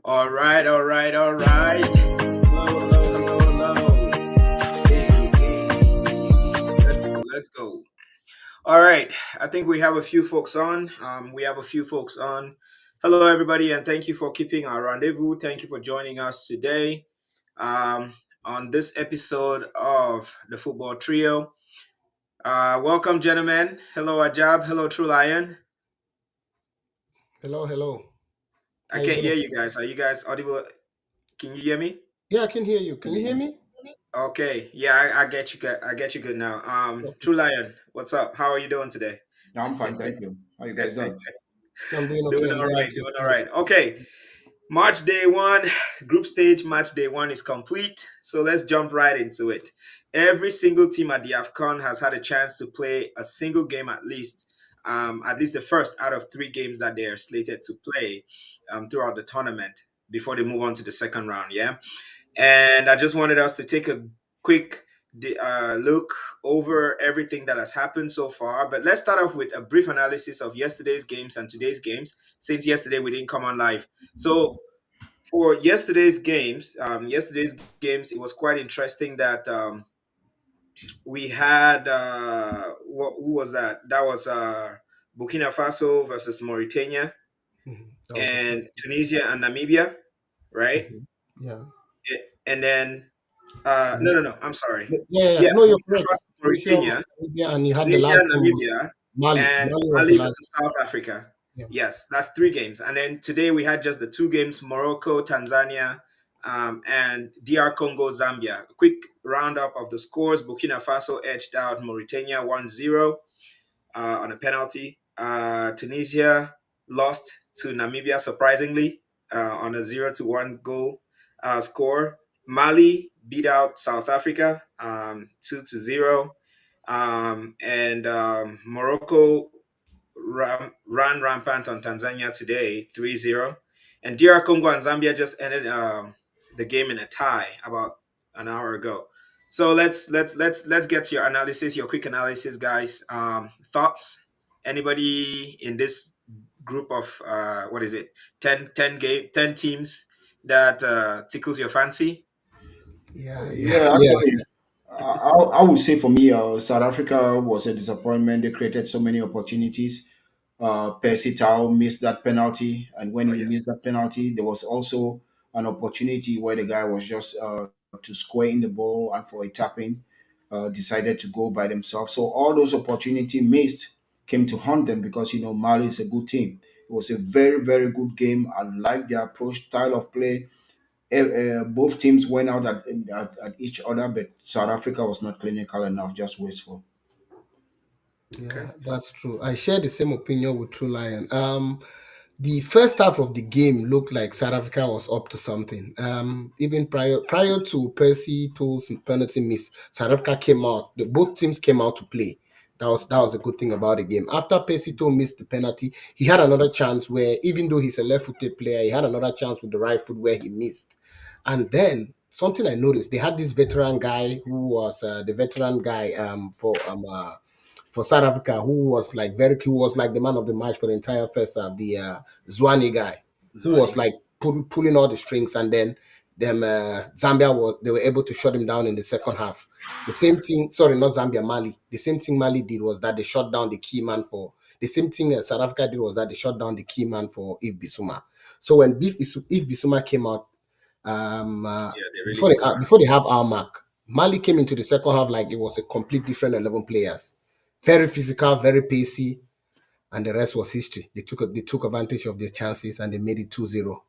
All right, all right, all right. Hello, hello, hello, hello. Hey, let's go. All right, I think we have a few folks on. Hello, everybody, and thank you for keeping our rendezvous. Thank you for joining us today on this episode of the Football Trio. Welcome, gentlemen. Hello, Ajab. Hello, True Lion. Hello, hello. I How you can't hear doing? you guys. Are you guys audible? Can you hear me? Yeah, I can hear you. Can you hear me? Okay, yeah, I get you. I get you good now. True Lion, what's up? How are you doing today? I'm fine, thank you. How you guys doing? I'm doing okay. Doing I'm all doing right. okay. Doing all right. Okay, March day one, group stage. Match day one is complete. So let's jump right into it. Every single team at the AFCON has had a chance to play a single game at least the first out of three games that they are slated to play throughout the tournament before they move on to the second round. Yeah. And I just wanted us to take a quick look over everything that has happened so far. But let's start off with a brief analysis of yesterday's games and today's games, since yesterday we didn't come on live. So for yesterday's games, it was quite interesting that we had who was that? That was Burkina Faso versus Mauritania That was the and first. Tunisia and Namibia, right? Yeah. And then no, Mhm. no, no. I'm sorry. Yeah. Yeah, No, you're Burkina correct. Faso, Tunisia, Mauritania, Namibia, and you had the Tunisia, last game was Namibia, Mali. and Mali was the Mali last. versus South Africa. Yeah. Yes, that's three games. And then today we had just the two games: Morocco, Tanzania, and DR Congo, Zambia. A quick roundup of the scores: Burkina Faso edged out Mauritania 1-0 on a penalty. Tunisia lost to Namibia surprisingly on a 0-1 goal score. Mali beat out South Africa 2-0. And Morocco ran rampant on Tanzania today 3-0. And DR Congo and Zambia just ended the game in a tie about an hour ago. So let's get to your analysis, your quick analysis, guys. Thoughts? Anybody in this group of what is it? 10 teams that tickles your fancy? Yeah. Yeah, Yeah. actually, I would say for me, South Africa was a disappointment. They created so many opportunities. Percy Tau missed that penalty, and when Oh he missed yes. that penalty, there was also an opportunity where the guy was just to square in the ball and for a tapping, decided to go by themselves. So all those opportunity missed came to haunt them because Mali is a good team. It was a very very good game. I like their approach, style of play. Both teams went out at each other, but South Africa was not clinical enough, just wasteful. Okay. Yeah, that's true. I share the same opinion with True Lion. The first half of the game looked like South Africa was up to something. Even prior to Percy Tool's penalty miss, South Africa came out. Both teams came out to play. That was a good thing about the game. After Percy Tool missed the penalty, he had another chance where, even though he's a left-footed player, he had another chance with the right foot where he missed. And then something I noticed, they had this veteran guy who was the veteran guy for South Africa, who was like the man of the match for the entire first half, the Zwane guy, who was Zwani. like pulling all the strings, and then Zambia they were able to shut him down in the second half. The same thing, sorry, not Zambia, Mali. The same thing Mali did was that they shut down the key man for. The same thing South Africa did was that they shut down the key man for If Bissouma. So when If Bissouma came out, Yeah, they really took over. before they have our mark, Mali came into the second half like it was a complete different 11 players, very physical, very pacey, and the rest was history. They took advantage of their chances and they made it 2-0.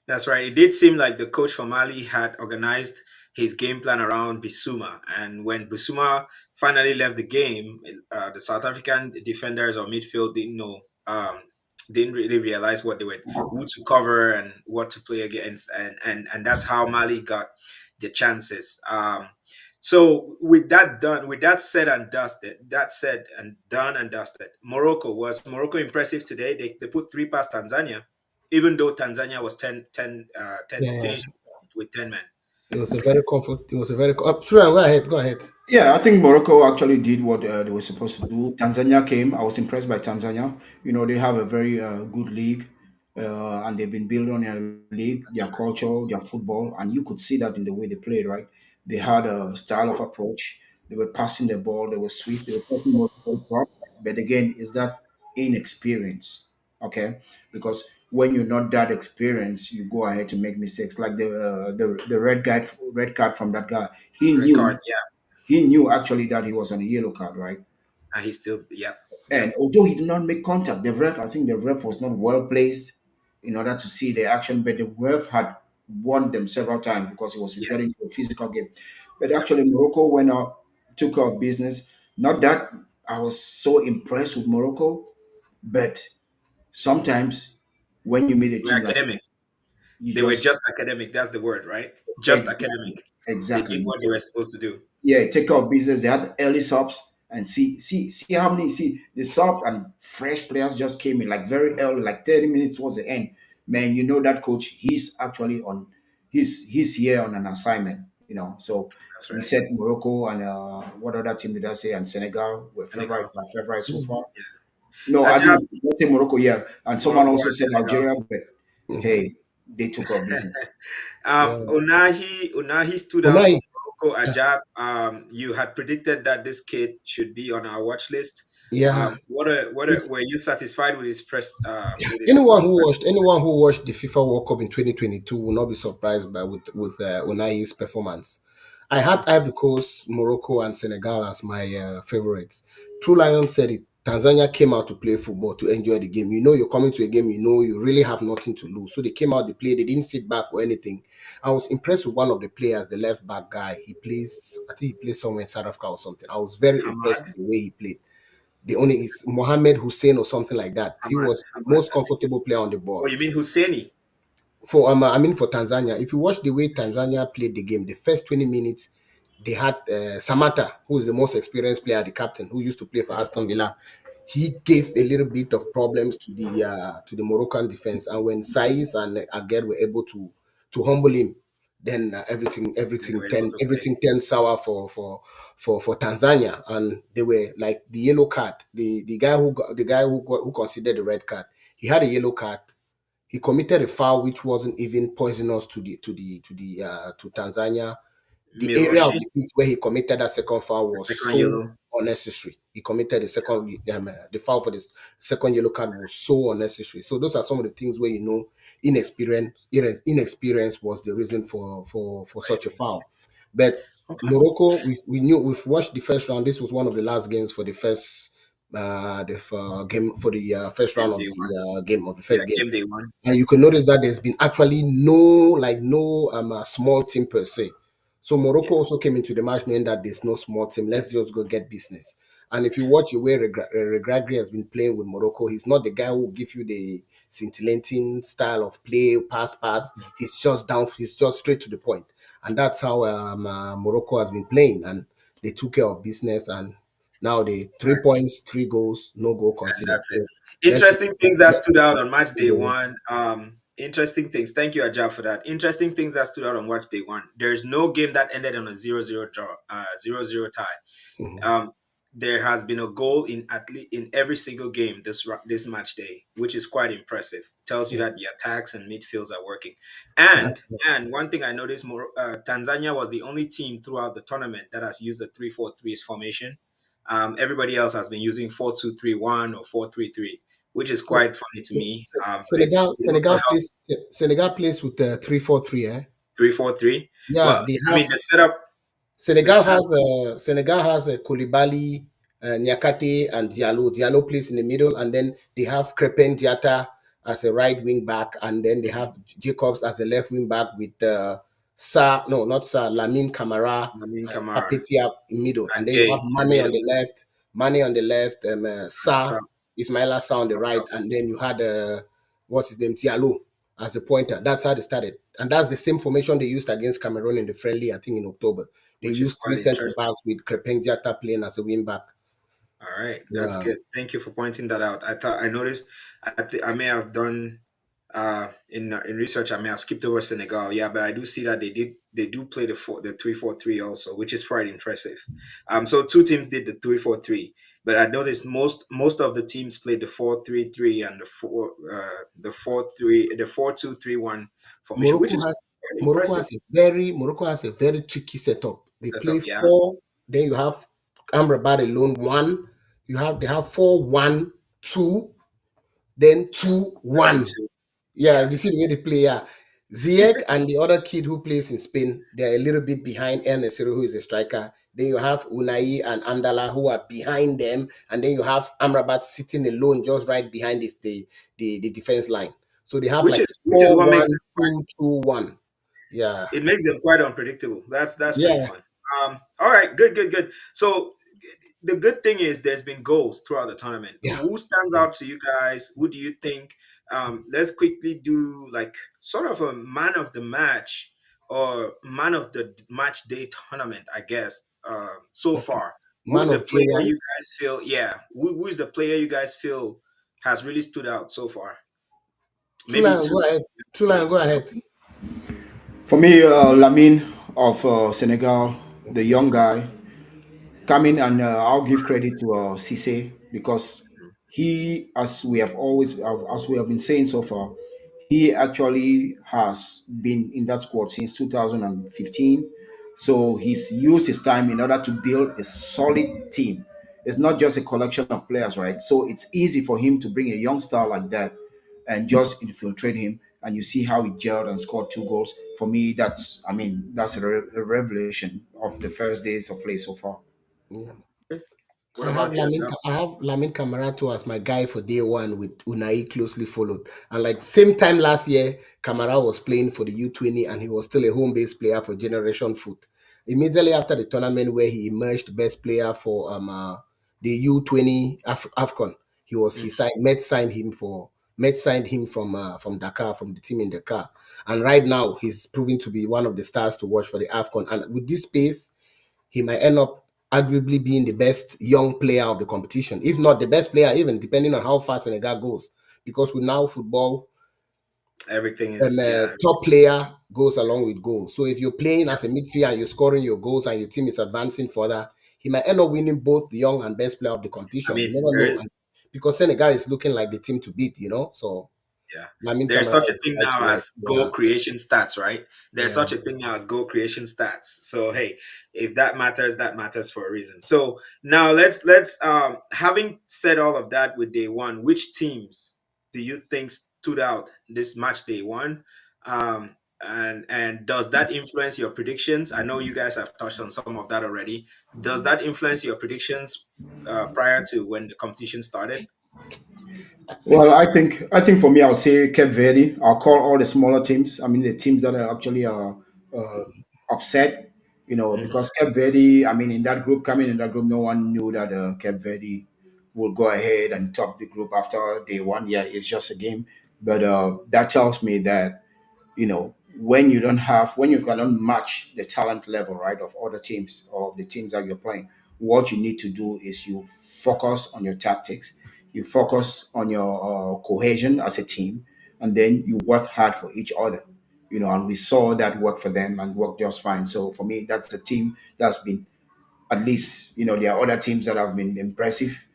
That's right. It did seem like the coach from Mali had organized his game plan around Bissouma. And when Bissouma finally left the game, the South African defenders or midfield didn't really realize what they were, who to cover and what to play against. And that's how Mali got the chances. So with that said and dusted, that said and done and dusted, was Morocco impressive today? They put three past Tanzania, even though Tanzania was 10 Yeah, finished with 10 men. it was a very comfort. It was a very. Sure, go ahead. Go ahead. Yeah, I think Morocco actually did what they were supposed to do. Tanzania came. I was impressed by Tanzania. They have a very good league. and they've been building on their league, That's their true. culture, their football, and you could see that in the way they played. Right, they had a style of approach. They were passing the ball. They were swift. They were talking more about. But again, is that inexperience? Okay, because when you're not that experienced, you go ahead to make mistakes. Like the red card from that guy. Record, yeah. He knew actually that he was on a yellow card, right? And he still, yeah, yeah, And although he did not make contact, the ref, I think the ref was not well placed in order to see the action, but the ref had warned them several times because it was yeah, getting to a physical game. But yeah. actually, Morocco went out, took care of business. Not that I was so impressed with Morocco, but sometimes when you meet a We're team like academic. you They were just just academic. That's the word, right? Just academic. exactly, They did exactly. what they were supposed to do. Yeah, take care of business. They had early subs and see how many see the soft and fresh players just came in like very early, like 30 minutes towards the end. Man, you know that coach, he's actually on he's here on an assignment, you know. So That's we right. said Morocco and what other team did I say? And Senegal were Senegal. favorite, my favorite so Mhm. far. No, I Ajab, didn't let's say Morocco, yeah. And someone Morocco, also and said Senegal. Algeria, but Mhm. hey, they took our business. Yeah. Unahi stood out for Unai, Morocco. uh, Ajab, you had predicted that this kid should be on our watch list. yeah. Were you satisfied with his press with his Anyone who watched the FIFA World Cup in 2022 will not be surprised by with Unai's performance. I had okay, Ivory Coast, Morocco, and Senegal as my favorites. True Lion said it. Tanzania came out to play football to enjoy the game. You know, you're coming to a game. You know, you really have nothing to lose. So they came out, they played. They didn't sit back or anything. I was impressed with one of the players, the left back guy. He plays. I think he plays somewhere in South Africa or something. I was very impressed Hamad, with the way he played. The only is Mohamed Hussein or something like that. He Hamad, was the Hamad. most comfortable player on the Oh, ball. you mean Husseini? For Tanzania, if you watch the way Tanzania played the game, the first 20 minutes, they had Samata, who is the most experienced player, the captain, who used to play for Aston Villa. He gave a little bit of problems to the Moroccan defense, and when Saiz and Agger were able to humble him, then And they were able to play. everything turned sour for Tanzania, and they were like the yellow card. The guy who considered the red card, he had a yellow card. He committed a foul which wasn't even poisonous to Tanzania. The area of Miroshi, the pitch where he committed that second foul the was second so yellow. unnecessary. He committed the foul for the second yellow card was so unnecessary. So those are some of the things where you know inexperience was the reason for such a foul. But Okay. Morocco, we've watched the first round. This was one of the last games for the first game for the first Game round of day one. the game of the Yeah, first game, game day one. and you can notice that there's been actually no small team per se. So Yeah. Morocco also came into the match knowing that there's no small team. Let's just go get business. And if you watch the way Regragri has been playing with Morocco, he's not the guy who will give you the scintillating style of play, pass. He's just down. He's just straight to the point, and that's how Morocco has been playing. And they took care of business, and now they All 3 points, 3 goals, no goal and conceded. that's it. So let's Interesting things that stood out on match day let's one. Interesting things. Thank you, Ajab, for that. Interesting things that stood out on match day one. There's no game that ended on a 0-0 draw, 0-0 tie. Mhm. Um, there has been a goal in at least in every single game this match day, which is quite impressive. Tells you Yeah, that the attacks and midfields are working. that's And one thing I noticed more, Tanzania was the only team throughout the tournament that has used the 3-4-3 formation. Everybody else has been using 4-2-3-1 or 4-3-3, which is so, quite funny to me. But it also Senegal helped plays with 3-4-3. 3-4-3. Well, Yeah, they I have mean the setup. Senegal has Koulibaly, Nyakate, and Diallo. Diallo plays in the middle, and then they have Crepin Diatta as a right wing back, and then they have Jacobs as a left wing back with no, not Sa, Lamine Camara Lamin and Kamara Papetia in middle, and and then you have Gay in the middle. Mane on the left, Sa, So Ismaila Sa on the up right, top. and then you had what's his name, Diallo as a pointer. That's how they started. And that's the same formation they used against Cameroon in the friendly, I think in October. They Which is used three quite centre interesting. backs with Crepin Diatta playing as a wing back. All right, that's Yeah. good. Thank you for pointing that out. I thought I noticed. I may have done. in research. I mean, I skipped over Senegal, yeah, but I do see that they do play the 3-4-3 also, which is quite impressive. So two teams did the 3-4-3, but I noticed most of the teams played the 4-3-3 and the 4-3 the 4-2-3-1 formation, which Morocco is has quite impressive Morocco has a very tricky setup. They play setup. Yeah, four, then you have Amrabat alone one. They have 4-1-2, then 2-1. two. Yeah, Yeah, if you see the way they play, yeah. Ziyech and the other kid who plays in Spain, they're a little bit behind El Nesiri, who is a striker. Then you have Unai and Amdala, who are behind them. And then you have Amrabat sitting alone just right behind the defense line. So they have like which is four what makes one them quite two two one. Yeah. it makes them quite unpredictable. That's pretty Yeah. fun. All right, good. So the good thing is there's been goals throughout the tournament. Yeah. Who stands out to you guys? Who do you think? Let's quickly do like sort of a man of the match or man of the match day tournament, I guess. So Okay. far, who's Man the of day player one. you guys feel? Yeah, who is the player you guys feel has really stood out so far? Maybe Tru3lion, go two ahead. Tru3lion, go names. ahead. For me, Lamine of Senegal, the Okay. young guy, coming and I'll give credit to Cisse because he, as we have been saying so far, he actually has been in that squad since 2015. So he's used his time in order to build a solid team. It's not just a collection of players, right? So it's easy for him to bring a young star like that and just infiltrate him. And you see how he gelled and scored 2 goals. For me, that's a revelation of the first days of play so far. Yeah. What about you, Ajab? I have Lamin Camara as my guy for day one with Unai closely followed. And like same time last year, Camara was playing for the U20 and he was still a home based player for Generation Foot. Immediately after the tournament where he emerged best player for the U20 AFCON, he signed Met signed him from Dakar, from the team in Dakar. And right now he's proving to be one of the stars to watch for the AFCON. And with this pace, he might end up arguably being the best young player of the competition, if not the best player, even depending on how fast Senegal goes. Because with now football, Everything is yeah. top player goes along with goals. So if you're playing as a midfielder and you're scoring your goals and your team is advancing further, he might end up winning both the young and best player of the I competition. You mean, never know. And because Senegal is looking like the team to beat. So yeah. Lamin There's Camara such a is the thing guy to now watch. as Yeah, goal creation stats, right? There's yeah. such a thing now as goal creation stats. So hey, if that matters for a reason. So now let's having said all of that with day one, which teams do you think stood out this match day one? And does that influence your predictions? I know you guys have touched on some of that already. Does that influence your predictions prior to when the competition started? Well, I think for me, I'll say Cape Verde. I'll call all the smaller teams. I mean, the teams that are actually uh, upset. Mhm. Because Cape Verde. I mean, in that group, coming in that group, no one knew that Cape Verde will go ahead and top the group after day one. Yeah, it's just a game, but that tells me that when you cannot match the talent level, right, of other teams or the teams that you're playing, what you need to do is you focus on your tactics, you focus on your cohesion as a team, and then you work hard for each other. And we saw that work for them and work just fine. So for me, that's the team that's been, at least, there are other teams that have been impressive,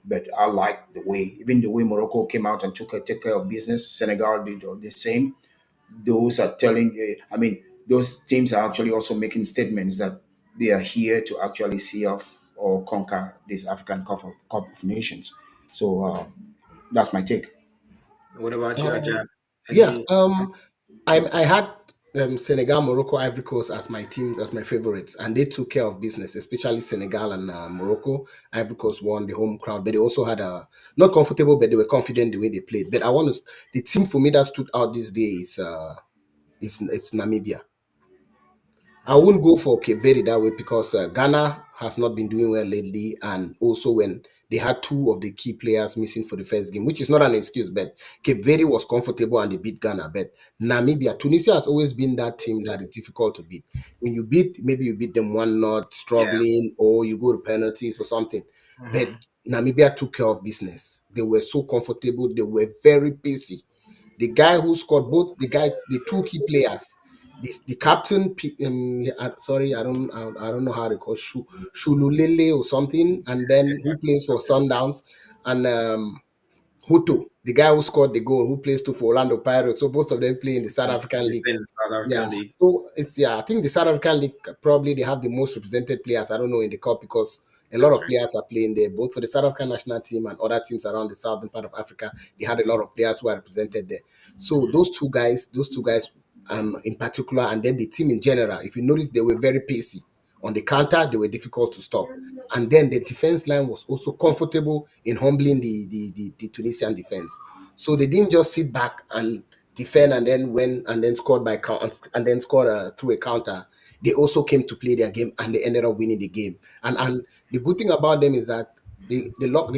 but I like even the way Morocco came out and take care of business. Senegal did the same. Those are those teams are actually also making statements that they are here to actually see off or conquer this African Cup of Nations. So that's my take. What about you, Ajab? Um, yeah. Any I had Senegal, Morocco, Ivory Coast as my teams, as my favorites, and they took care of business, especially Senegal and Morocco. Ivory Coast won the home crowd, but they also had a not comfortable, but they were confident the way they played. But the team for me that stood out this day it's Namibia. I wouldn't go for Cape Verde that way because Ghana has not been doing well lately, and also when they had two of the key players missing for the first game, which is not an excuse, but Cape Verde was comfortable and they beat Ghana. But Namibia, Tunisia has always been that team that is difficult to beat. When you maybe you beat them one not yeah. struggling, or you go to penalties or something. But Mhm. Namibia took care of business. They were so comfortable. They were very pacey. The guy who scored both the two key players, the captain, sorry, I don't know how they call Shululele or something, and then who plays for Sundowns, and Huto, the guy who scored the goal, who plays to for Orlando Pirates. So both of them play in the South African They League. play in the South Yeah. African League. So it's I think the South African League probably they have the most represented players. I don't know in the cup because a lot That's of right. players are playing there, both for the South African national team and other teams around the southern part of Africa. They had a lot of players who are represented there. So those two guys, in particular, and then the team in general, if you notice, they were very pacey. On the counter, they were difficult to stop. And then the defense line was also comfortable in humbling the Tunisian defense. So they didn't just sit back and defend and then win and then scored by count and then scored through a counter. They also came to play their game and they ended up winning the game. And the good thing about them is that the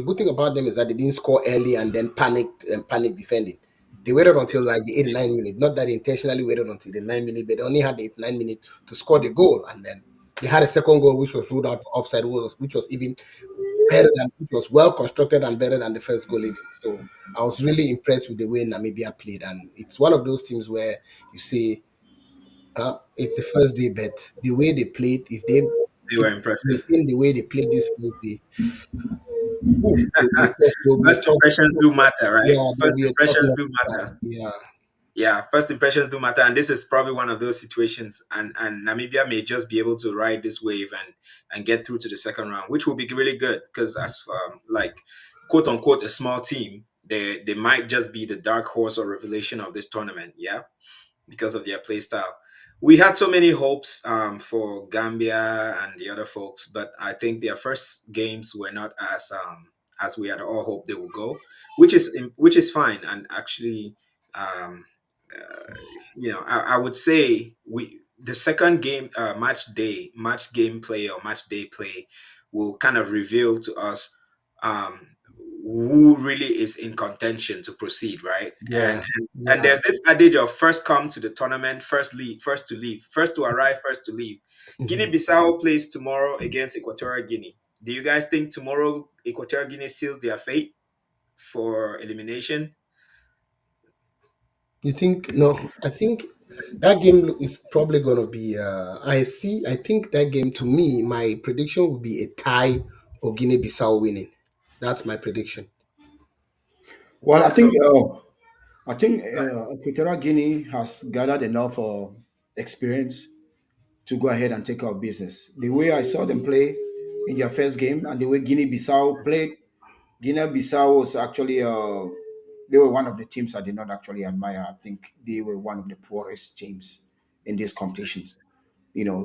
good thing about them is that they didn't score early and then panic defending. They waited until like the 89 minute. Not that they intentionally waited until the 9 minute, but they only had the 9 minute to score the goal. And then they had a second goal which was ruled out for offside, which was even better than which was well constructed and better than the first goal even. So I was really impressed with the way Namibia played. And it's one of those teams where you say it's the first day, but the way they played, if they They were keep impressive. maintain the way they played this first day, oh, they'll be a First tough, impressions do matter, right? yeah, they'll First be a tough impressions nut do to crack. matter. Yeah. Yeah, first impressions do matter, and this is probably one of those situations. And Namibia may just be able to ride this wave and get through to the second round, which will be really good because as like quote unquote a small team, they might just be the dark horse or revelation of this tournament. Yeah, because of their play style. We had so many hopes for Gambia and the other folks, but I think their first games were not as we had all hoped they would go, which is fine. And actually, um, uh, I would say we the second game match game play or match day play will kind of reveal to us um, who really is in contention to proceed, right? Yeah. And Yeah. there's this adage of first come to the tournament, first to leave, first to arrive, first to leave. Mhm. Guinea-Bissau plays tomorrow against Equatorial Guinea. Do you guys think tomorrow Equatorial Guinea seals their fate for elimination? You think no? I think that game is probably gonna be. I think that game to me, my prediction would be a tie or Guinea-Bissau winning. That's my prediction. Well, Yeah. So I think Equatorial Guinea has gathered enough experience to go ahead and take our business. The way I saw them play in their first game and the way Guinea-Bissau played, Guinea-Bissau was actually they were one of the teams I did not actually admire. I think they were one of the poorest teams in this competition.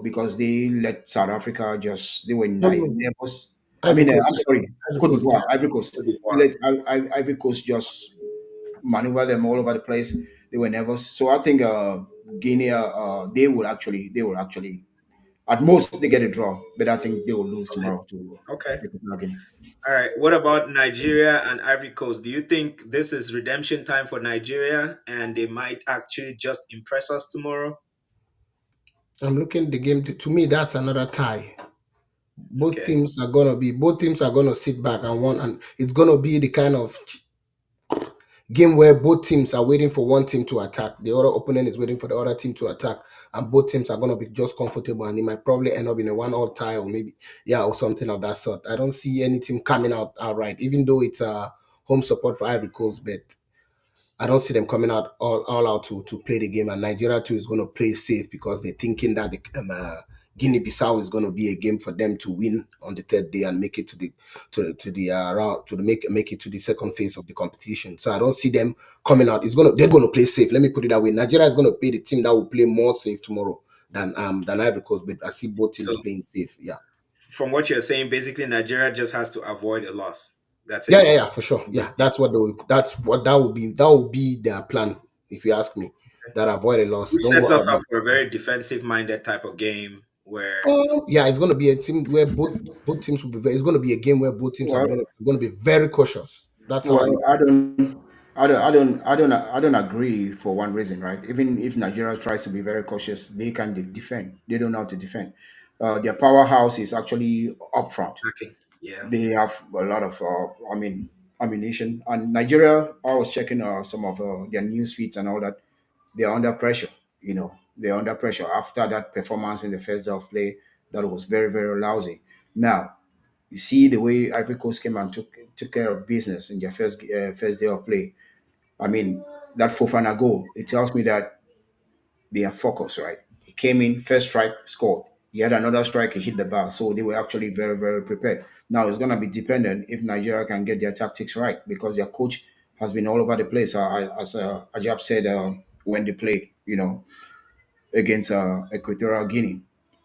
Because they let South Africa just they were No, no, nervous. I Ivory mean, Coast. I'm sorry, Ivory Cote Coast. d'Ivoire, Ivory Coast. Cote They d'Ivoire. let Ivory Coast just maneuver them all over the place. They were nervous. So I think Guinea, they will actually, at most they get a draw, but I think they will lose Okay. tomorrow to Okay. Equatorial Guinea. All right. What about Nigeria and Ivory Coast? Do you think this is redemption time for Nigeria and they might actually just impress us tomorrow? I'm looking at the game. To me, that's another tie. Okay. Both teams are gonna sit back and one, and it's gonna be the kind of game where both teams are waiting for one team to attack. The other opponent is waiting for the other team to attack, and both teams are going to be just comfortable, and it might probably end up in a one-all tie or maybe or something of that sort. I don't see any team coming out outright, even though it's home support for Ivory Coast, but I don't see them coming out all out to play the game. And Nigeria too is going to play safe because they're thinking that Guinea-Bissau is going to be a game for them to win on the third day and make it to the round to the make it to the second phase of the competition. So I don't see them coming out. They're going to play safe. Let me put it that way. Nigeria is going to be the team that will play more safe tomorrow than Ivory Coast. But I see both teams So playing safe. Yeah. from what you're saying, basically Nigeria just has to avoid a loss. That's Yeah, it yeah, yeah, for sure. in Yeah, this game. that's what they will, that's what that will be. That will be their plan, if you ask me. That avoid a loss. Which Don't go sets out us up there. for a very defensive minded type of game where Yeah, it's going to be a team where both teams will be. It's going to be a game where both teams are Well, going to be very cautious. That's how I well, look. I don't agree for one reason, right? Even if Nigeria tries to be very cautious, they can defend. They don't know how to defend. Their powerhouse is actually up front. attacking. Yeah. They have a lot of, I mean, ammunition. And Nigeria, I was checking some of their news feeds and all that. They are under pressure. They're under pressure after that performance in the first day of play that was very, very lousy. Now, you see the way Ivory Coast came and took care of business in their first day of play. I mean, that Fofana goal, it tells me that they are focused, right? He came in, first strike, scored. He had another strike, he hit the bar. So they were actually very, very prepared. Now it's going to be dependent if Nigeria can get their tactics right because their coach has been all over the place. As Ajab said when they played, against Equatorial Guinea.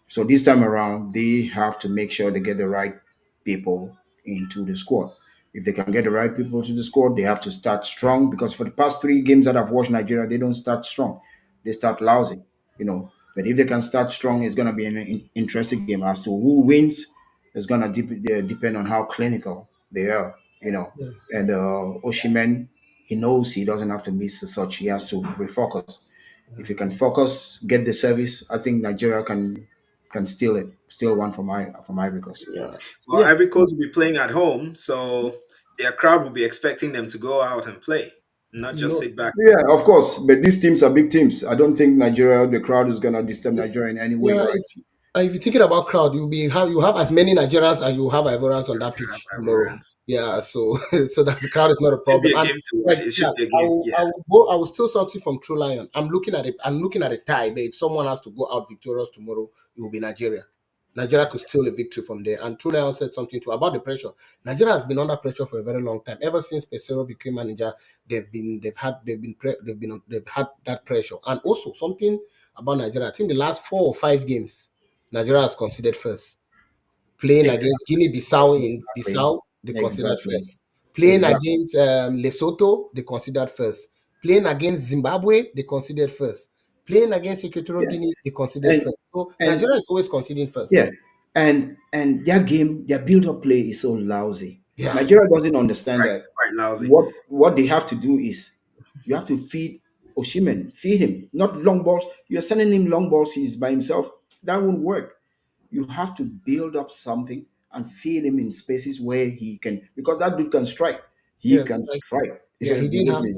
So this time around, they have to make sure they get the right people into the squad. If they can get the right people to the squad, they have to start strong because for the past three games that I've watched Nigeria, they don't start strong. They start lousy, But if they can start strong, it's going to be an interesting game. As to who wins, it's going to depend on how clinical they are. Yeah. And Oshimen, he knows he doesn't have to miss such. He has to refocus. If you can focus, get the service, I think Nigeria can steal it, steal one from Ivory Coast. Yeah. Well, Yeah. Ivory Coast will be playing at home, so their crowd will be expecting them to go out and play, not You just know, sit back. Yeah, of course, but these teams are big teams. I don't think Nigeria, the crowd is gonna disturb Nigeria in any way, yeah, right? if you're thinking about crowd, you have as many Nigerians as you have Ivorians on Yes, that you have pitch tomorrow. Ivorians. Yeah, so so that the crowd is not a Should be problem. a And game to watch. like, It yeah, should be a game. Yeah. I will steal something from True Lion. I'm looking at it. I'm looking at a tie. But if someone has to go out victorious tomorrow, it will be Nigeria. Nigeria could steal a victory from there. And True Lion said something too about the pressure. Nigeria has been under pressure for a very long time. Ever since Pesero became manager, they've had that pressure. And also something about Nigeria. I think the last 4 or 5 games, Nigeria has considered first. Playing against Exactly, Guinea-Bissau in exactly, Bissau, they considered exactly, first. Playing exactly. against Lesotho, they considered first. Playing against Zimbabwe, they considered first. Playing against Equatorial Yeah, Guinea, they considered and first. So and Nigeria is always considering first. yeah, and their game, their build-up play is so lousy. Yeah, Nigeria doesn't understand Quite that quite lousy. what they have to do is you have to feed Oshimen, feed him, not long balls. You're sending him long balls, he's by himself. That won't work. You have to build up something and feed him in spaces where he can, because that dude can strike. He yes, can like strike. yeah, Believe me.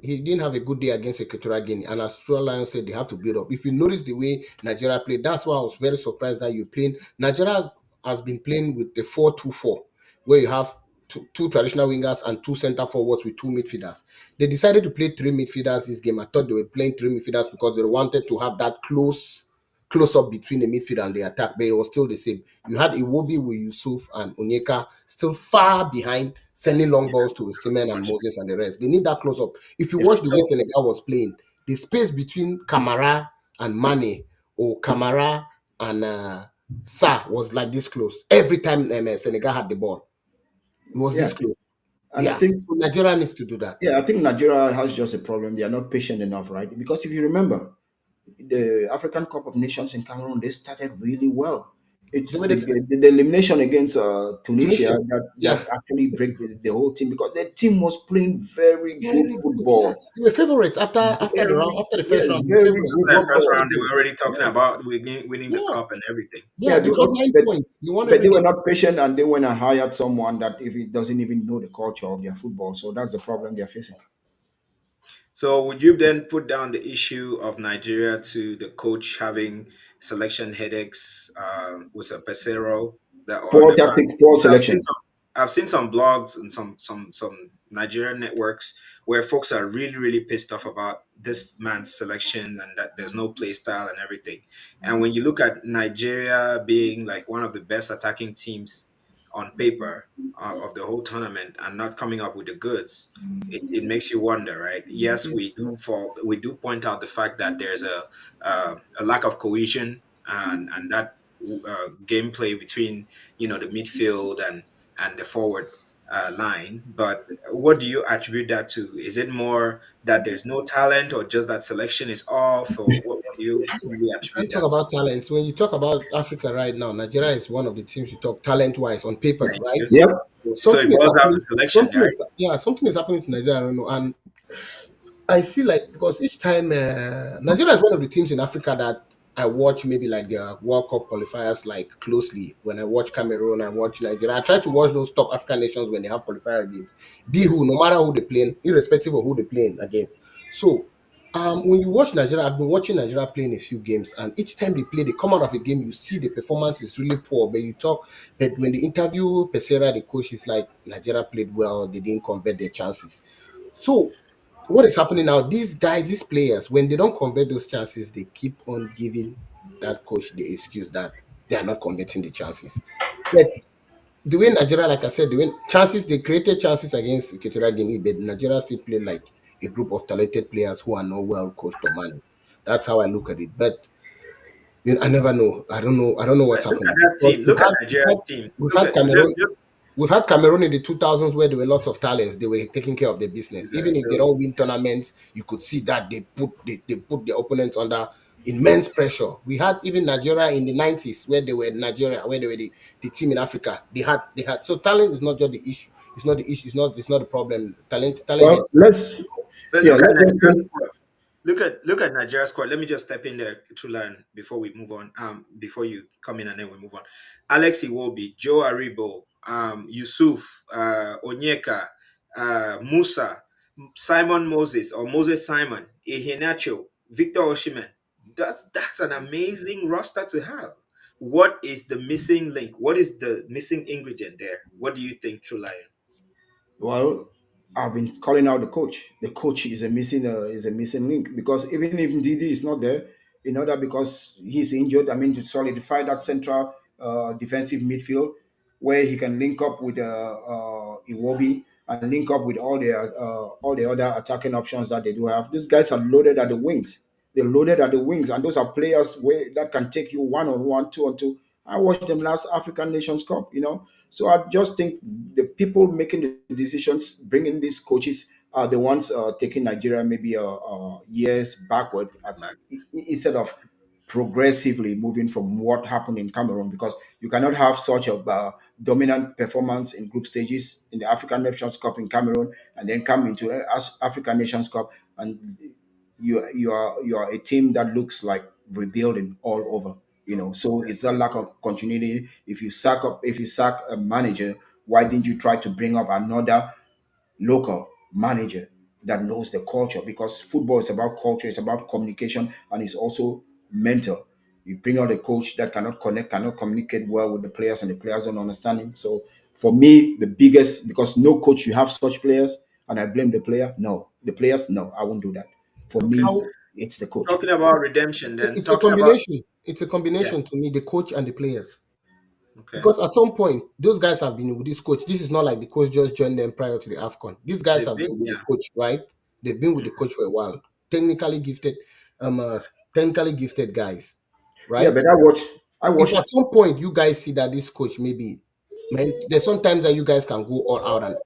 he didn't have a good day against Equatorial Guinea. And as True Lion said, they have to build up. If you notice the way Nigeria played, that's why I was very surprised that you playing. Nigeria has been playing with the 4-2-4, where you have two traditional wingers and two center forwards with two midfielders. They decided to play three midfielders this game. I thought they were playing three midfielders because they wanted to have that close up between the midfield and the attack, but it was still the same. You had Iwobi with Yusuf and Onyeka still far behind, sending long Yeah, balls to that's Simen and much. Moses and the rest. They need that close up. If you Yeah. watch the way So Senegal was playing, the space between Kamara and Mane or Kamara and Sa was like this close. Every time Senegal had the ball, it was Yeah. this close. And I Yeah. think So Nigeria needs to do that. yeah, I think Nigeria has just a problem. They are not patient enough, right? Because if you remember, the African Cup of Nations in Cameroon, they started really well. They It's were the elimination against Tunisia Tunisia. that Yeah. actually break the whole team because the team was playing very good Very good. Yeah. football. They were favorites after the round, Very, after the first yes, round, they were very favorites. good after the first football. round, they were already talking Yeah, about winning the Yeah. cup and everything. Yeah, yeah, they got because 9 points. They won but every they were game. not patient and they went and hired someone that if he doesn't even know the culture of their football. So that's the problem they're facing. So would you then put down the issue of Nigeria to the coach having selection headaches with a Pesero that or Poor the past? tactics, poor I've seen selection. some blogs and some Nigerian networks where folks are really pissed off about this man's selection and that there's no play style and everything. And when you look at Nigeria being like one of the best attacking teams on paper of the whole tournament and not coming up with the goods, it makes you wonder, right? Yes, we do point out the fact that there's a lack of cohesion and that gameplay between the midfield and the forward line. But what do you attribute that to? Is it more that there's no talent, or just that selection is off, or what do you really Can't attribute talk that to? about talents. When you talk about Africa right now, Nigeria is one of the teams you talk talent wise on paper, Thank right? you. Yep. So So it something is boils down to happening. selection, right? Something is happening to Nigeria. I don't know. And I see like because each time Nigeria is one of the teams in Africa that I watch maybe like the World Cup qualifiers like closely. When I watch Cameroon, I watch Nigeria. I try to watch those top African nations when they have qualifier games. Be Yes. who, no matter who they playing, irrespective of who they playing against. So when you watch Nigeria, I've been watching Nigeria playing a few games, and each time they play, they come out of a game, you see the performance is really poor. But you talk that when they interview Pesera, the coach is like Nigeria played well, they didn't convert their chances. So what is happening now? These guys, these players, when they don't convert those chances, they keep on giving that coach the excuse that they are not converting the chances. But the way Nigeria, like I said, the way chances they created chances against Equatorial Guinea, but Nigeria still played like a group of talented players who are not well coached or managed. That's how I look at it. But I never know. I don't know. I don't know what's Look at happening. that Because team. Look at Nigeria's team. we've Look had at look, Cameroon. just We've had Cameroon in the 2000s where there were lots of talents. They were taking care of their business. Even if they exactly. don't win tournaments, you could see that they put their opponents under immense pressure. We had even Nigeria in the 90s where they were Nigeria, where they were the team in Africa. They had so talent is not just the issue. It's not the issue. It's not the problem. Talent Well, but yeah, look at let's just Nigeria's say, squad. Look at Nigeria's squad. Let me just step in there to learn before we move on. Before you come in and then we move on. Alex Iwobi, Joe Aribo, Yusuf, Onyeka, Musa, Simon Moses or Moses Simon, Iheanacho, Victor Oshiman. That's an amazing roster to have. What is the missing link? What is the missing ingredient there? What do you think, True Lion? well, I've been calling out the coach. The coach is a missing link because even if Didi is not there, in order because he's injured, I mean to solidify that central defensive midfield where he can link up with Iwobi and link up with all the other attacking options that they do have. These guys are loaded at the wings. They're loaded at the wings, and those are players where that can take you one on one, two on two. I watched them last African Nations Cup, so I just think the people making the decisions, bringing these coaches, are the ones taking Nigeria maybe years backward instead of progressively moving from what happened in Cameroon, because you cannot have such a dominant performance in group stages in the African Nations Cup in Cameroon and then come into African Nations Cup and you are a team that looks like rebuilding all over. So it's a lack of continuity. If you sack a manager, why didn't you try to bring up another local manager that knows the culture? Because football is about culture, it's about communication, and it's also mental. You bring out a coach that cannot connect, cannot communicate well with the players, and the players don't understand him. So for me, the biggest, because no coach you have such players, and I blame the player. No, the players, no, I won't do that. For Okay. me, it's the coach. Talking about redemption, then it's a talking about combination. It's a yeah. combination to me, the coach and the players. Okay. Because at some point, those guys have been with this coach. This is not like the coach just joined them prior to the AFCON. These guys They've have been been with the yeah. coach, right? They've been with the coach for a while. Technically gifted, um, uh, technically gifted guys, Yeah, right? but I watched If at some point you guys see that this coach maybe, man, there's sometimes that you guys can go all out, and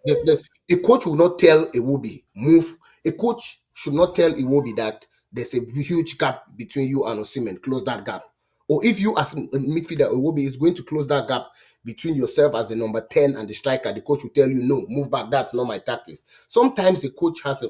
a coach will not tell a Iwobi move. A coach should not tell a Iwobi that there's a huge gap between you and Osimhen. Close that gap. Or if you as a midfielder, Iwobi is going to close that gap between yourself as the number 10 and the striker, the coach will tell you, no, move back. That's not my tactics. Sometimes the coach has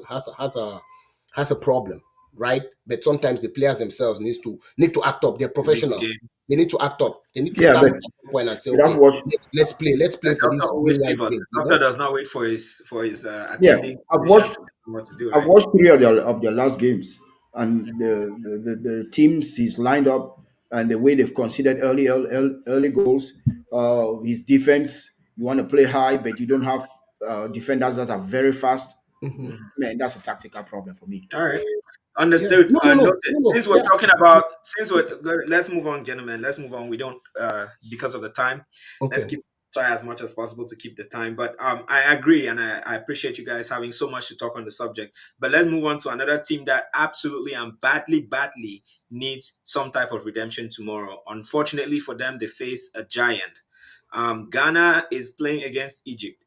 a problem, right? But sometimes the players themselves need to act up. They're To read the professionals. game. They need to act up. They need to yeah, stand but up at some point and say, but I've okay, watched let's play The for doctor this always green light pivots. game. The doctor does not wait for his yeah, attending I've physician watched to tell him what to do, I've right? watched three of their last games, and the teams he's lined up and the way they've considered early goals. His defense, you want to play high, but you don't have defenders that are very fast. Mhm. Mhm. Man, that's a tactical problem for me. All right. Yeah. Understood. No, no, no, Noted. no, no. Since we're Yeah. talking about, let's move on, gentlemen. Let's move on. We don't, because of the time, let's Okay. try as much as possible to keep the time. But I agree, and I appreciate you guys having so much to talk on the subject. But let's move on to another team that absolutely and badly, badly needs some type of redemption tomorrow. Unfortunately for them, they face a giant. Ghana is playing against Egypt.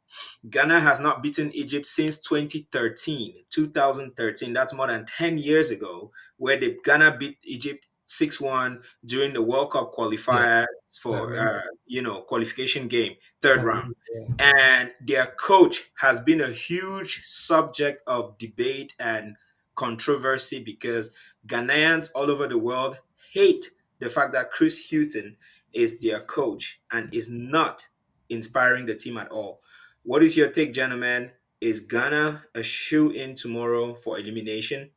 Ghana has not beaten Egypt since 2013. 2013, that's more than 10 years ago, where Ghana beat Egypt 6-1 during the World Cup Yeah, qualifiers I for remember. qualification game, I third round. remember. Yeah. And their coach has been a huge subject of debate and controversy because Ghanaians all over the world hate the fact that Chris Hughton is their coach and is not inspiring the team at all. What is your take, gentlemen? Is Ghana a shoe in tomorrow for elimination,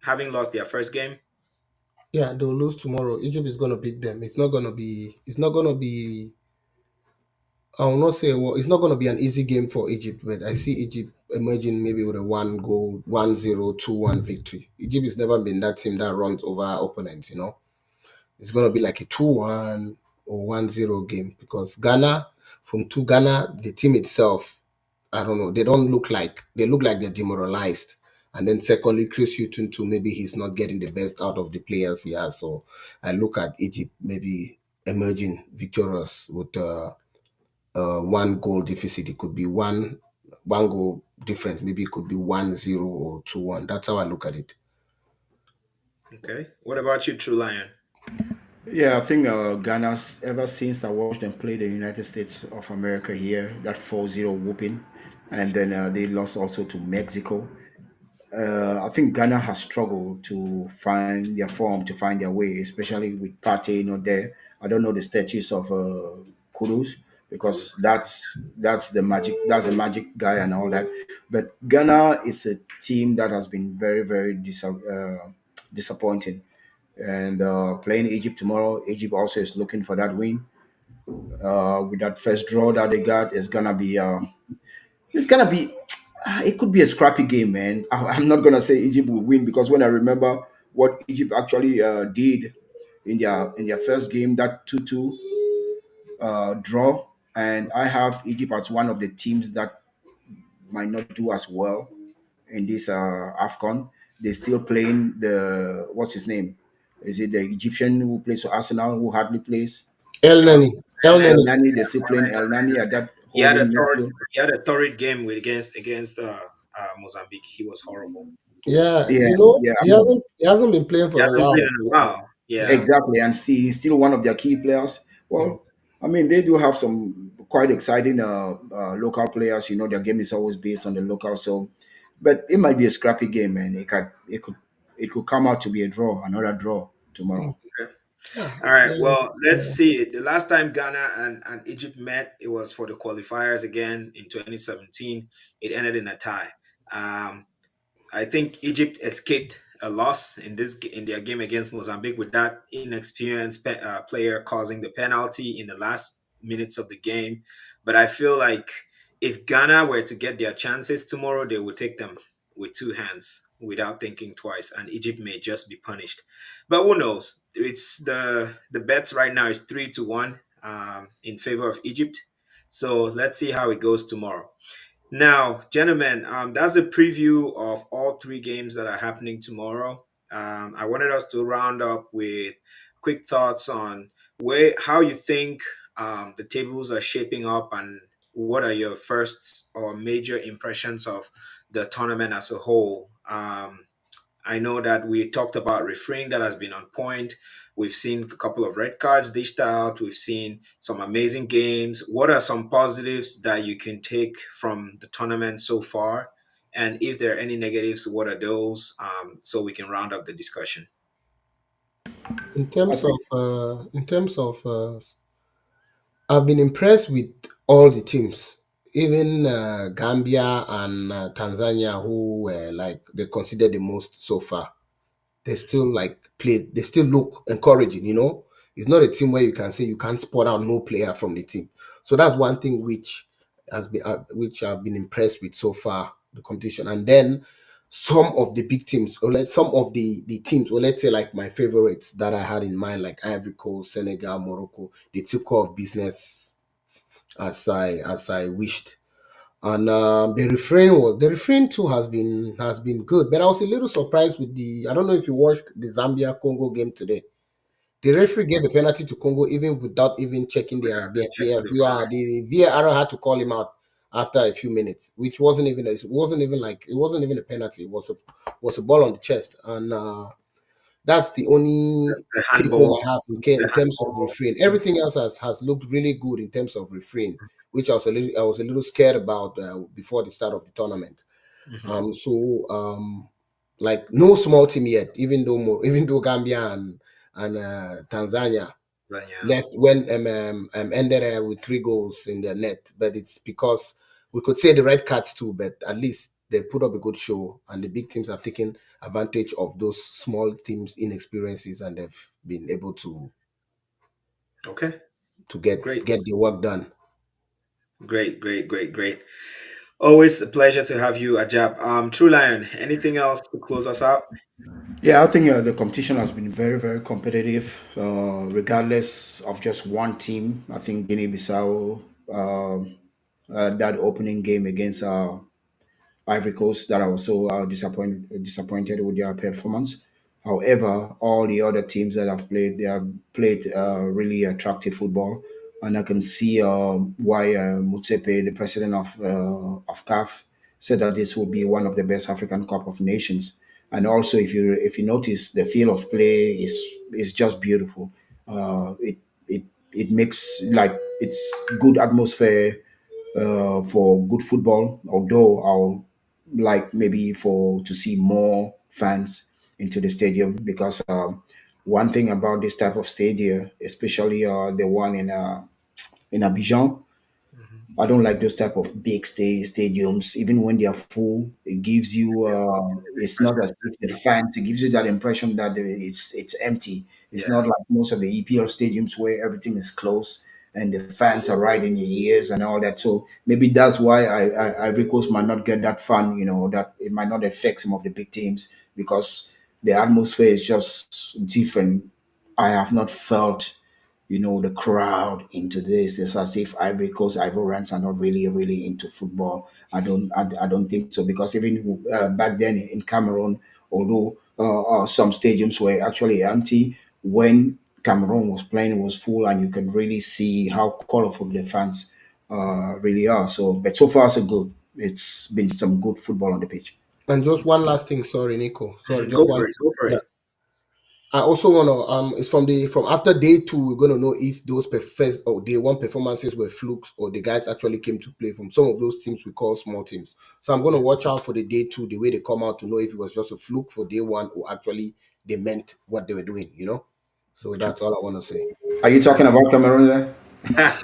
having lost their first game? Yeah, they'll lose tomorrow. Egypt is gonna beat them. It's not gonna be. It's not gonna be. I will not say well. It's not gonna be an easy game for Egypt, but I see Egypt emerging maybe with a 1 goal, 1-0, 2-1 victory. Egypt has never been that team that runs over opponents. It's gonna be like a 2-1 or 1-0 game because Ghana, the team itself, I don't know. They look like they're demoralized. And then secondly, Chris Hughton too. Maybe he's not getting the best out of the players he has. So I look at Egypt maybe emerging victorious with 1 goal deficit. It could be one goal difference. Maybe it could be 1-0 or 2-1. That's how I look at it. Okay. What about you, True Lion? Yeah, I think Ghana's ever since I watched them play the United States of America here, that 4-0 whooping, and then they lost also to Mexico. I think Ghana has struggled to find their form, to find their way, especially with Partey not there. I don't know the status of Kudus because that's the magic, that's a magic guy and all that. But Ghana is a team that has been very very disappointing. And playing Egypt tomorrow, Egypt also is looking for that win. With that first draw that they got, it's gonna be it could be a scrappy game, man. I'm not gonna say Egypt will win because when I remember what Egypt actually did in their first game, that 2-2 draw, and I have Egypt as one of the teams that might not do as well in this AFCON. They're still playing the what's his name? Is it the Egyptian who plays for Arsenal who hardly plays? El Uh, Nani, El and El Nani. Nani, they're still playing El Nani at that he had a holding torrid, midfield. he had a torrid game against Mozambique. He was horrible. Yeah, Yeah, yeah. I mean, he hasn't been playing He for a hasn't played while. in a while. Yeah. exactly, and see, he's still one of their key players. Mm. Well, I mean, they do have some quite exciting local players. Their game is always based on the local, so but it might be a scrappy game, man. It could come out to be a draw, another draw tomorrow. Okay. Yeah, All right. yeah, Well, let's yeah. see. The last time Ghana and Egypt met, it was for the qualifiers again in 2017. It ended in a tie. Um, I think Egypt escaped a loss in their game against Mozambique with that inexperienced player causing the penalty in the last minutes of the game. But I feel like if Ghana were to get their chances tomorrow, they would take them with two hands without thinking twice, and Egypt may just be punished. But who knows? It's the bets right now is 3-1 in favor of Egypt. So let's see how it goes tomorrow. Now, gentlemen, that's a preview of all three games that are happening tomorrow. I wanted us to round up with quick thoughts on how you think the tables are shaping up, and what are your first or major impressions of the tournament as a whole. I know that we talked about refereeing that has been on point. We've seen a couple of red cards dished out. We've seen some amazing games. What are some positives that you can take from the tournament so far? And if there are any negatives, what are those? So we can round up the discussion. I think In terms of, I've been impressed with all the teams, even Gambia and Tanzania, who were like they considered the most so far. They still like play. They still look encouraging. It's not a team where you can say you can't spot out no player from the team. So that's one thing which I've been impressed with so far the competition. And then some of the big teams, or some of the teams, or let's say like my favorites that I had in mind, like Ivory Coast, Senegal, Morocco, they took care of business as I wished. And the refrain too has been good, but I was a little surprised with the. I don't know if you watched the Zambia Congo game today. The referee gave a penalty to Congo even without even checking Checking the VAR. the VAR had to call him out after a few minutes, which wasn't even a penalty. It was a ball on the chest, and that's the only The take home handball. I have The in terms of handball. refrain. Everything else has looked really good in terms of refrain, which I was a little scared about before the start of the tournament. Mhm. So like no small team yet, even though Gambia and Tanzania Tanzania. left when ended with 3 goals in their net. But it's because we could say the red cards too, but at least they've put up a good show, and the big teams have taken advantage of those small teams' inexperiences, and they've been able Okay. to get Great. get the work done. Great. Great. Great. Great. Always a pleasure to have you, Ajab. True Lion, anything else to close us out? Yeah, I think the competition has been very, very competitive, regardless of just one team. I think Guinea-Bissau, that opening game against Ivory Coast, that I was so disappointed with their performance. However, all the other teams that have played, they have played really attractive football, and I can see why Mutsepe, the president of CAF, said that this will be one of the best African Cup of Nations. And also, if you notice, the field of play is just beautiful. It makes like it's good atmosphere for good football. Although I'll like maybe for to see more fans into the stadium because one thing about this type of stadium, especially the one in Abidjan, Mhm. I don't like those type of big stadiums. Even when they are full, it gives you it's not as if the fans. It gives you that impression that it's empty. It's Yeah. not like most of the EPL stadiums where everything is close and the fans are right in your ears and all that. So maybe that's why Ivory Coast might not get that fun. That it might not affect some of the big teams because the atmosphere is just different. I have not felt the crowd into this. It's as if Ivory Coast, Ivorians are not really, really into football. I don't think so because even back then in Cameroon, although some stadiums were actually empty, when Cameroon was playing, it was full, and you can really see how colorful the fans really are. So, but so far so good. It's been some good football on the pitch. And just one last thing, sorry, Nico. Sorry, Go just one for it. thing. Go for Yeah. it. I also want to it's from after day two we're gonna know if those first or day one performances were flukes or the guys actually came to play from some of those teams we call small teams. So I'm gonna watch out for the day two, the way they come out to know if it was just a fluke for day one or actually they meant what they were doing. So Which that's all I want to say. Are you talking about Cameroon there?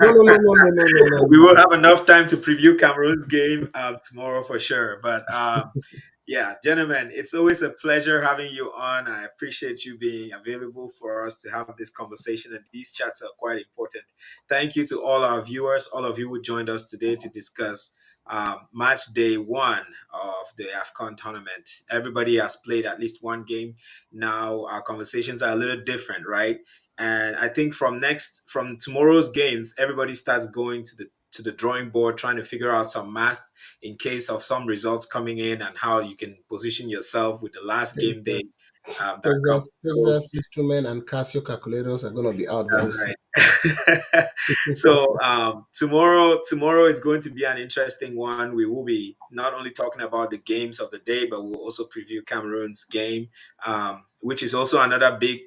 No, no, no, no, no, no, no, no, we no. will have enough time to preview Cameroon's game tomorrow for sure. But yeah, gentlemen, it's always a pleasure having you on. I appreciate you being available for us to have this conversation, and these chats are quite important. Thank you to all our viewers, all of you who joined us today to discuss match day one of the AFCON tournament. Everybody has played at least one game. Now our conversations are a little different, right? And I think from tomorrow's games, everybody starts going to the drawing board, trying to figure out some math in case of some results coming in and how you can position yourself with the last game day that comes. So Texas Instrument and Casio calculators are gonna be out very that's soon. right. So tomorrow is going to be an interesting one. We will be not only talking about the games of the day, but we'll also preview Cameroon's game, which is also another big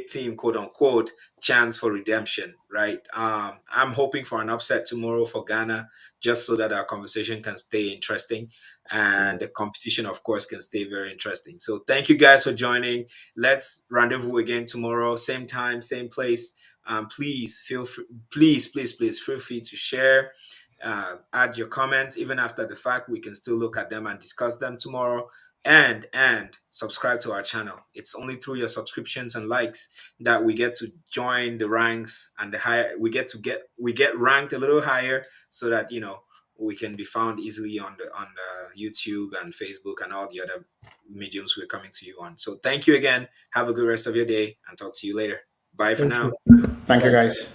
team, quote unquote, chance for redemption, right? I'm hoping for an upset tomorrow for Ghana, just so that our conversation can stay interesting and the competition, of course, can stay very interesting. So thank you guys for joining. Let's rendezvous again tomorrow, same time, same place. Please feel free, please feel free to share, add your comments. Even after the fact, we can still look at them and discuss them tomorrow. And subscribe to our channel. It's only through your subscriptions and likes that we get to join the ranks and the higher. We get ranked a little higher so that we can be found easily on the YouTube and Facebook and all the other mediums we're coming to you on. So thank you again. Have a good rest of your day and talk to you later. Bye for Thank now. you. Thank you, Bye. guys.